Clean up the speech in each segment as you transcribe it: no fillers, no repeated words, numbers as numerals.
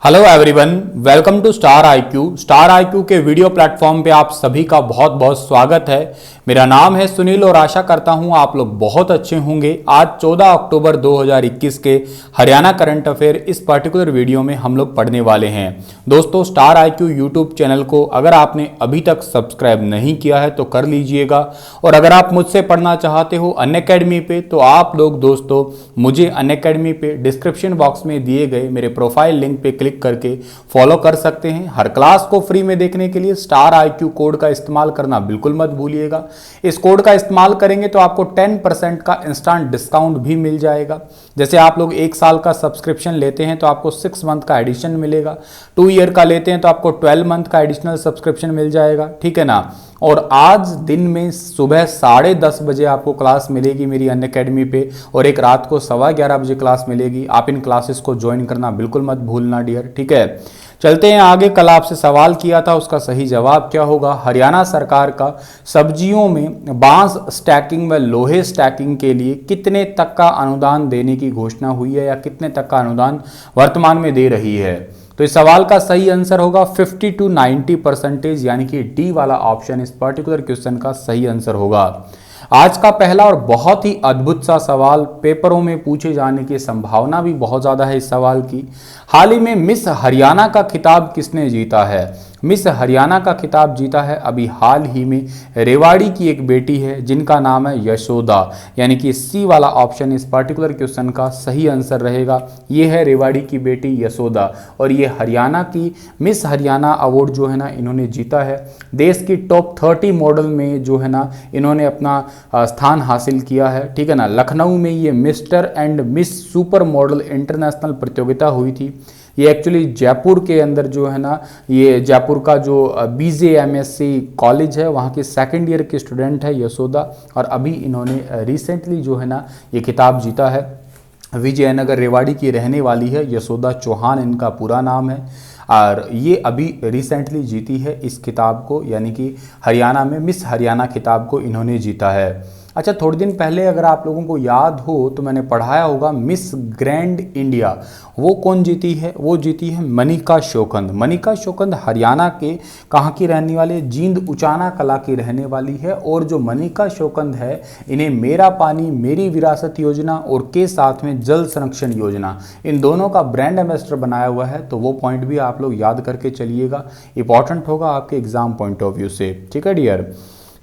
Hello everyone, welcome to star IQ. Star IQ के video platform पे आप सभी का बहुत बहुत स्वागत है। मेरा नाम है सुनील और आशा करता हूं आप लोग बहुत अच्छे होंगे। आज 14 अक्टूबर 2021 के हरियाणा करंट अफेयर इस पर्टिकुलर वीडियो में हम लोग पढ़ने वाले हैं। दोस्तों, स्टार आईक्यू यूट्यूब चैनल को अगर आपने अभी तक सब्सक्राइब नहीं किया है तो कर लीजिएगा, और अगर आप मुझसे पढ़ना चाहते हो अनअकैडमी पे तो आप लोग दोस्तों मुझे अनअकैडमी पे डिस्क्रिप्शन बॉक्स में दिए गए मेरे प्रोफाइल लिंक पे क्लिक करके फॉलो कर सकते हैं। हर क्लास को फ्री में देखने के लिए स्टार आईक्यू कोड का इस्तेमाल करना बिल्कुल मत भूलिएगा। इस कोड का इस्तेमाल करेंगे तो आपको 10% का इंस्टेंट डिस्काउंट भी मिल जाएगा। जैसे आप लोग 1 साल का सब्सक्रिप्शन लेते हैं तो आपको 6 मंथ का एडिशन मिलेगा, 2 ईयर का लेते हैं तो आपको 12 मंथ का एडिशनल सब्सक्रिप्शन मिल जाएगा, ठीक है ना। और आज दिन में सुबह 10:30 बजे आपको क्लास मिलेगी मेरी अनअकैडमी पे, और एक रात को 11:15 बजे क्लास मिलेगी। आप इन क्लासेस को ज्वाइन करना बिल्कुल मत भूलना डियर, ठीक है। चलते हैं आगे। कल आपसे सवाल किया था, उसका सही जवाब क्या होगा। हरियाणा सरकार का सब्जियों में बांस स्टैकिंग व लोहे स्टैकिंग के लिए कितने तक का अनुदान देने की घोषणा हुई है, या कितने तक का अनुदान वर्तमान में दे रही है। तो इस सवाल का सही आंसर होगा 50 to 90%, यानी कि डी वाला ऑप्शन इस पर्टिकुलर क्वेश्चन का सही आंसर होगा। आज का पहला और बहुत ही अद्भुत सा सवाल, पेपरों में पूछे जाने की संभावना भी बहुत ज़्यादा है इस सवाल की। हाल ही में मिस हरियाणा का खिताब किसने जीता है। मिस हरियाणा का खिताब जीता है अभी हाल ही में रेवाड़ी की एक बेटी है जिनका नाम है यशोदा, यानी कि सी वाला ऑप्शन इस पर्टिकुलर क्वेश्चन का सही आंसर रहेगा। ये है रेवाड़ी की बेटी यशोदा, और ये हरियाणा की मिस हरियाणा अवार्ड जो है ना इन्होंने जीता है। देश की टॉप 30 मॉडल में जो है ना इन्होंने अपना स्थान हासिल किया है, ठीक है ना। लखनऊ में ये mister and miss super model international प्रतियोगिता हुई थी। ये एक्चुअली जयपुर के अंदर जो है ना, ये जयपुर का जो BJMSC कॉलेज है वहाँ की 2nd ईयर की स्टूडेंट है यशोदा, और अभी इन्होंने रिसेंटली जो है ना ये खिताब जीता है। विजयनगर रेवाड़ी की रहने वाली है यशोदा चौहान, इनका पूरा नाम है, और ये अभी रिसेंटली जीती है इस खिताब को, यानी कि हरियाणा में मिस हरियाणा खिताब को इन्होंने जीता है। अच्छा, थोड़े दिन पहले अगर आप लोगों को याद हो तो मैंने पढ़ाया होगा मिस ग्रैंड इंडिया, वो कौन जीती है। वो जीती है मनिका शोकंद। मनिका शोकंद हरियाणा के कहाँ की रहने वाली है, जींद उचाना कला की रहने वाली है। और जो मनिका शोकंद है इन्हें मेरा पानी मेरी विरासत योजना और के साथ में जल संरक्षण योजना, इन दोनों का ब्रांड एम्बेसडर बनाया हुआ है। तो वो पॉइंट भी आप लोग याद करके चलिएगा, इंपॉर्टेंट होगा आपके एग्जाम पॉइंट ऑफ व्यू से, ठीक है डियर।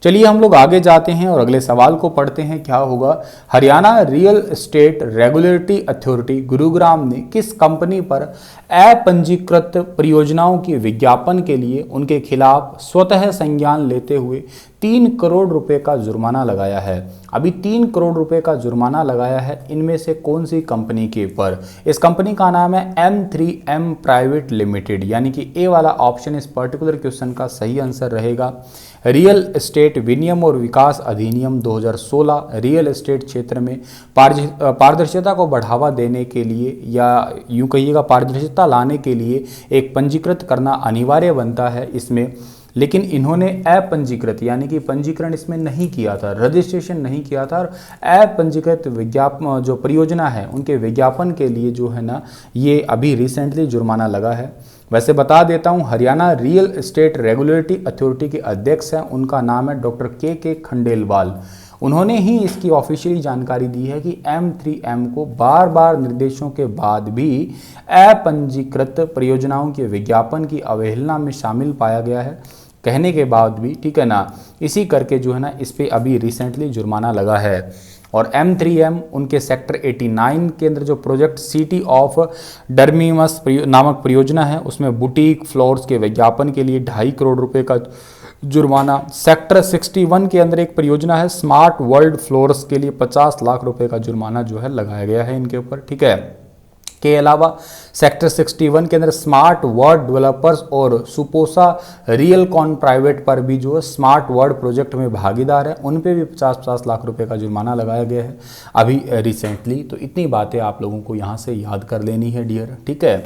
चलिए हम लोग आगे जाते हैं और अगले सवाल को पढ़ते हैं। क्या होगा, Haryana real estate regulatory authority Gurugram ने किस कंपनी पर अपंजीकृत परियोजनाओं के विज्ञापन के लिए उनके खिलाफ स्वतः संज्ञान लेते हुए 3 करोड़ रुपए का जुर्माना लगाया है। अभी 3 करोड़ रुपए का जुर्माना लगाया है, इनमें से कौन सी कंपनी के ऊपर। इस कंपनी का नाम है M3M प्राइवेट लिमिटेड, यानी कि ए वाला ऑप्शन इस पर्टिकुलर क्वेश्चन का सही आंसर रहेगा। रियल एस्टेट विनियम और विकास अधिनियम 2016 रियल एस्टेट क्षेत्र में पारदर्शिता को बढ़ावा देने के लिए, या यूं कहिएगा पारदर्शिता लाने के लिए एक पंजीकृत करना अनिवार्य बनता है इसमें। लेकिन इन्होंने अपंजीकृत यानी कि पंजीकरण इसमें नहीं किया था, रजिस्ट्रेशन नहीं किया था, और अपंजीकृत विज्ञापन जो परियोजना है उनके विज्ञापन के लिए जो है ना ये अभी रिसेंटली जुर्माना लगा है। वैसे बता देता हूँ, Haryana real estate regulatory authority के अध्यक्ष हैं, उनका नाम है डॉक्टर के खंडेलवाल। उन्होंने ही इसकी ऑफिशियली जानकारी दी है कि M3M को बार बार निर्देशों के बाद भी अपंजीकृत परियोजनाओं के विज्ञापन की अवहेलना में शामिल पाया गया है, कहने के बाद भी, ठीक है ना। इसी करके जो है ना इस पे अभी रिसेंटली जुर्माना लगा है। और M3M उनके सेक्टर 89 के अंदर जो प्रोजेक्ट सिटी ऑफ डर्मीमस नामक परियोजना है उसमें बुटीक फ्लोर्स के विज्ञापन के लिए 2.5 करोड़ रुपए का जुर्माना। सेक्टर 61 के अंदर एक परियोजना है स्मार्ट वर्ल्ड फ्लोर्स के लिए 50 लाख रुपए का जुर्माना जो है लगाया गया है इनके ऊपर, ठीक है। के अलावा सेक्टर 61 के अंदर स्मार्ट वर्ल्ड डेवलपर्स और सुपोसा रियल कॉन प्राइवेट पर भी जो स्मार्ट वर्ल्ड प्रोजेक्ट में भागीदार है उन पे भी 50-50 लाख रुपए का जुर्माना लगाया गया है अभी रिसेंटली। तो इतनी बातें आप लोगों को यहाँ से याद कर लेनी है डियर, ठीक है।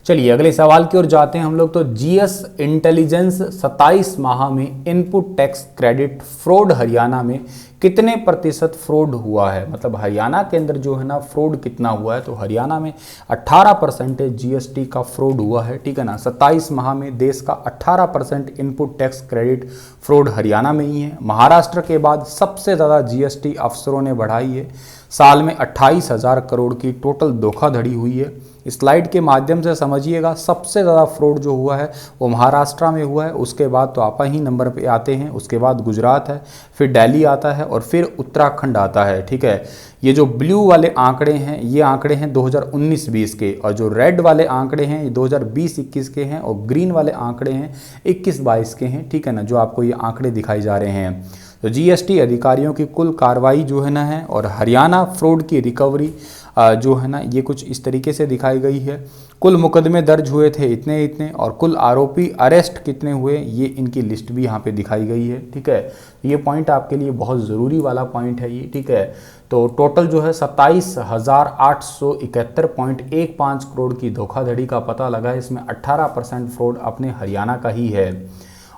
चलिए अगले सवाल की ओर जाते हैं हम लोग। तो जीएस इंटेलिजेंस 27 माह में input tax credit fraud Haryana में कितने प्रतिशत फ्रॉड हुआ है, मतलब हरियाणा के अंदर जो है ना फ्रॉड कितना हुआ है। तो हरियाणा में 18% जीएसटी का फ्रॉड हुआ है, ठीक है ना। 27 माह में देश का 18% input tax credit fraud Haryana में ही है। महाराष्ट्र के बाद सबसे ज़्यादा जीएसटी अफसरों ने बढ़ाई है। साल में 28,000 करोड़ की टोटल धोखाधड़ी हुई है। स्लाइड के माध्यम से समझिएगा, सबसे ज़्यादा फ्रॉड जो हुआ है वो महाराष्ट्र में हुआ है, उसके बाद तो आपा ही नंबर पे आते हैं, उसके बाद गुजरात है, फिर दिल्ली आता है और फिर उत्तराखंड आता है, ठीक है। ये जो ब्लू वाले आंकड़े हैं ये आंकड़े हैं 2019-20 के, और जो रेड वाले आंकड़े हैं ये 2020-21 के हैं, और ग्रीन वाले आंकड़े हैं 21-22 के हैं, ठीक है ना, जो आपको ये आंकड़े दिखाई जा रहे हैं। तो जीएसटी अधिकारियों की कुल कार्रवाई जो है ना है, और हरियाणा फ्रॉड की रिकवरी जो है ना ये कुछ इस तरीके से दिखाई गई है। कुल मुकदमे दर्ज हुए थे इतने इतने, और कुल आरोपी अरेस्ट कितने हुए ये इनकी लिस्ट भी यहाँ पे दिखाई गई है, ठीक है। ये पॉइंट आपके लिए बहुत ज़रूरी वाला पॉइंट है ये, ठीक है। तो टोटल जो है 27,871.15 करोड़ की धोखाधड़ी का पता लगा है। इसमें 18% फ्रॉड अपने हरियाणा का ही है,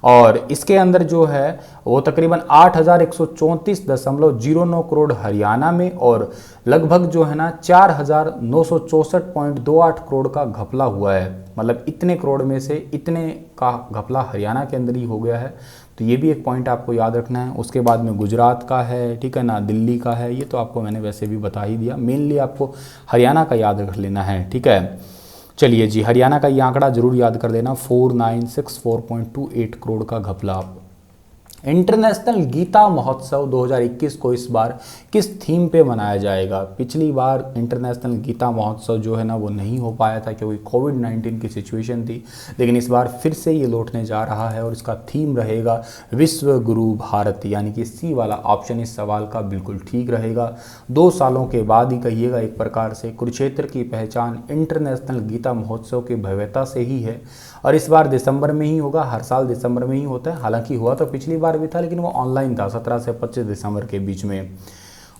और इसके अंदर जो है वो तकरीबन 8,134.09 करोड़ हरियाणा में, और लगभग जो है ना 4,964.28 करोड़ का घपला हुआ है। मतलब इतने करोड़ में से इतने का घपला हरियाणा के अंदर ही हो गया है। तो ये भी एक पॉइंट आपको याद रखना है। उसके बाद में गुजरात का है, ठीक है ना, दिल्ली का है, ये तो आपको मैंने वैसे भी बता ही दिया। मेनली आपको हरियाणा का याद रख लेना है, ठीक है। चलिए जी, हरियाणा का ये आंकड़ा जरूर याद कर देना, 4964.28 करोड़ का घपला। इंटरनेशनल गीता महोत्सव 2021 को इस बार किस थीम पे मनाया जाएगा। पिछली बार इंटरनेशनल गीता महोत्सव जो है ना वो नहीं हो पाया था क्योंकि कोविड-19 की सिचुएशन थी, लेकिन इस बार फिर से ये लौटने जा रहा है, और इसका थीम रहेगा विश्व गुरु भारत, यानी कि सी वाला ऑप्शन इस सवाल का बिल्कुल ठीक रहेगा। 2 सालों के बाद ही कहिएगा एक प्रकार से। कुरुक्षेत्र की पहचान इंटरनेशनल गीता महोत्सव की भव्यता से ही है, और इस बार दिसंबर में ही होगा। हर साल दिसंबर में ही होता है, हालांकि हुआ तो पिछली बार भी था लेकिन वो ऑनलाइन था 17 से 25 दिसंबर के बीच में।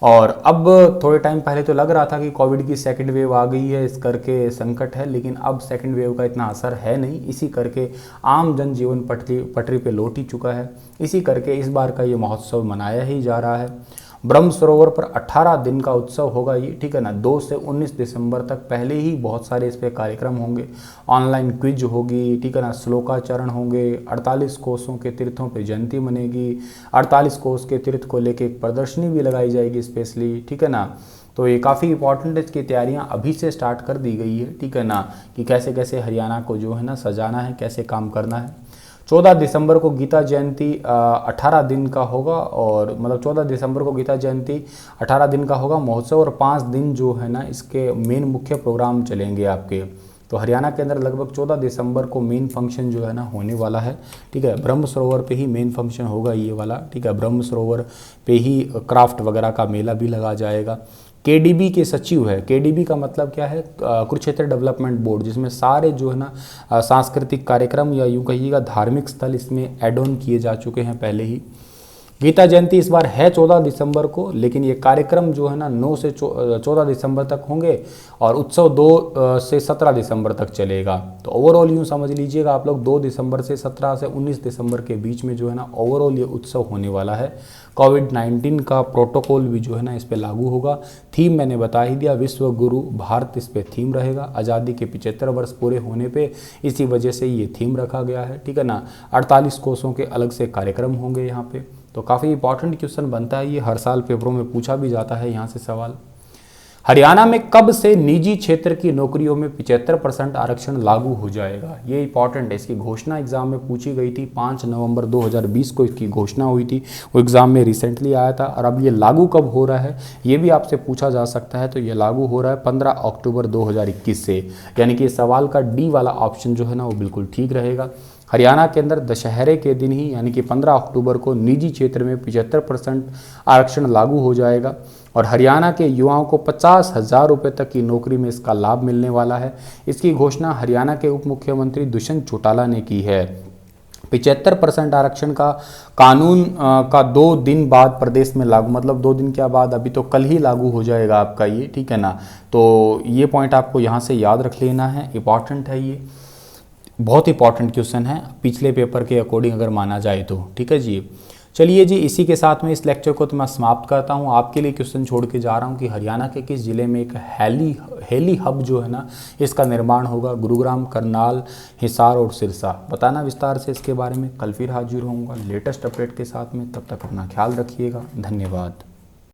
और अब थोड़े टाइम पहले तो लग रहा था कि कोविड की सेकंड वेव आ गई है, इस करके संकट है, लेकिन अब सेकंड वेव का इतना असर है नहीं। इसी करके आम जनजीवन पटरी पे लौट ही चुका है। इसी करके इस बार का ये महोत्सव मनाया ही जा रहा है। ब्रह्म सरोवर पर 18 दिन का उत्सव होगा ये, ठीक है ना, 2 से 19 दिसंबर तक। पहले ही बहुत सारे इस पे कार्यक्रम होंगे, ऑनलाइन क्विज होगी, ठीक है ना, श्लोकाचरण होंगे, 48 कोसों के तीर्थों पे जयंती मनेगी, 48 कोस के तीर्थ को लेके एक प्रदर्शनी भी लगाई जाएगी स्पेशली, ठीक है ना। तो ये काफ़ी इंपॉर्टेंट है, इसकी तैयारियां अभी से स्टार्ट कर दी गई है, ठीक है ना, कि कैसे कैसे हरियाणा को जो है ना सजाना है, कैसे काम करना है। 14 दिसंबर को गीता जयंती 18 दिन का होगा, और मतलब 14 दिसंबर को गीता जयंती 18 दिन का होगा महोत्सव, और 5 दिन जो है ना इसके मेन मुख्य प्रोग्राम चलेंगे आपके। तो हरियाणा के अंदर लगभग 14 दिसंबर को मेन फंक्शन जो है ना होने वाला है, ठीक है। ब्रह्म सरोवर पे ही मेन फंक्शन होगा ये वाला, ठीक है। ब्रह्म सरोवर पे ही क्राफ्ट वगैरह का मेला भी लगा जाएगा। केडीबी के सचिव है, केडीबी का मतलब क्या है, कुरुक्षेत्र डेवलपमेंट बोर्ड, जिसमें सारे जो है ना सांस्कृतिक कार्यक्रम या यूँ कहिएगा धार्मिक स्थल इसमें एड ऑन किए जा चुके हैं पहले ही। गीता जयंती इस बार है 14 दिसंबर को, लेकिन ये कार्यक्रम जो है ना 9 से 14 दिसंबर तक होंगे, और उत्सव 2 से 17 दिसंबर तक चलेगा। तो ओवरऑल यूँ समझ लीजिएगा आप लोग 2 दिसंबर से 17 से 19 दिसंबर के बीच में जो है ना ओवरऑल ये उत्सव होने वाला है। कोविड-19 का प्रोटोकॉल भी जो है ना इस पे लागू होगा। थीम मैंने बता ही दिया, विश्व गुरु भारत इस पे थीम रहेगा। आज़ादी के 75 वर्ष पूरे होने पे इसी वजह से ये थीम रखा गया है, ठीक है ना। 48 कोसों के अलग से कार्यक्रम होंगे यहाँ पे। तो काफ़ी इंपॉर्टेंट क्वेश्चन बनता है ये, हर साल पेपरों में पूछा भी जाता है यहाँ से सवाल। हरियाणा में कब से निजी क्षेत्र की नौकरियों में 75% आरक्षण लागू हो जाएगा, ये इंपॉर्टेंट है। इसकी घोषणा एग्जाम में पूछी गई थी, 5 नवंबर 2020 को इसकी घोषणा हुई थी, वो एग्जाम में रिसेंटली आया था। और अब ये लागू कब हो रहा है ये भी आपसे पूछा जा सकता है। तो ये लागू हो रहा है 15 अक्टूबर 2021 से, यानी कि सवाल का डी वाला ऑप्शन जो है ना वो बिल्कुल ठीक रहेगा। हरियाणा के अंदर दशहरे के दिन ही यानी कि 15 अक्टूबर को निजी क्षेत्र में 75% आरक्षण लागू हो जाएगा, और हरियाणा के युवाओं को 50,000 रुपये तक की नौकरी में इसका लाभ मिलने वाला है। इसकी घोषणा हरियाणा के उप मुख्यमंत्री दुष्यंत चौटाला ने की है। 75% आरक्षण का कानून का 2 दिन बाद प्रदेश में लागू, मतलब 2 दिन के बाद, अभी तो कल ही लागू हो जाएगा आपका ये, ठीक है ना। तो ये पॉइंट आपको यहाँ से याद रख लेना है, इंपॉर्टेंट है ये, बहुत इंपॉर्टेंट क्वेश्चन है पिछले पेपर के अकॉर्डिंग अगर माना जाए तो, ठीक है जी। चलिए जी, इसी के साथ में इस लेक्चर को तो मैं समाप्त करता हूँ। आपके लिए क्वेश्चन छोड़ के जा रहा हूँ कि हरियाणा के किस जिले में एक हेली हब जो है ना इसका निर्माण होगा। गुरुग्राम, करनाल, हिसार और सिरसा। बताना विस्तार से इसके बारे में। कल फिर हाजिर होऊंगा लेटेस्ट अपडेट के साथ में। तब तक अपना ख्याल रखिएगा। धन्यवाद।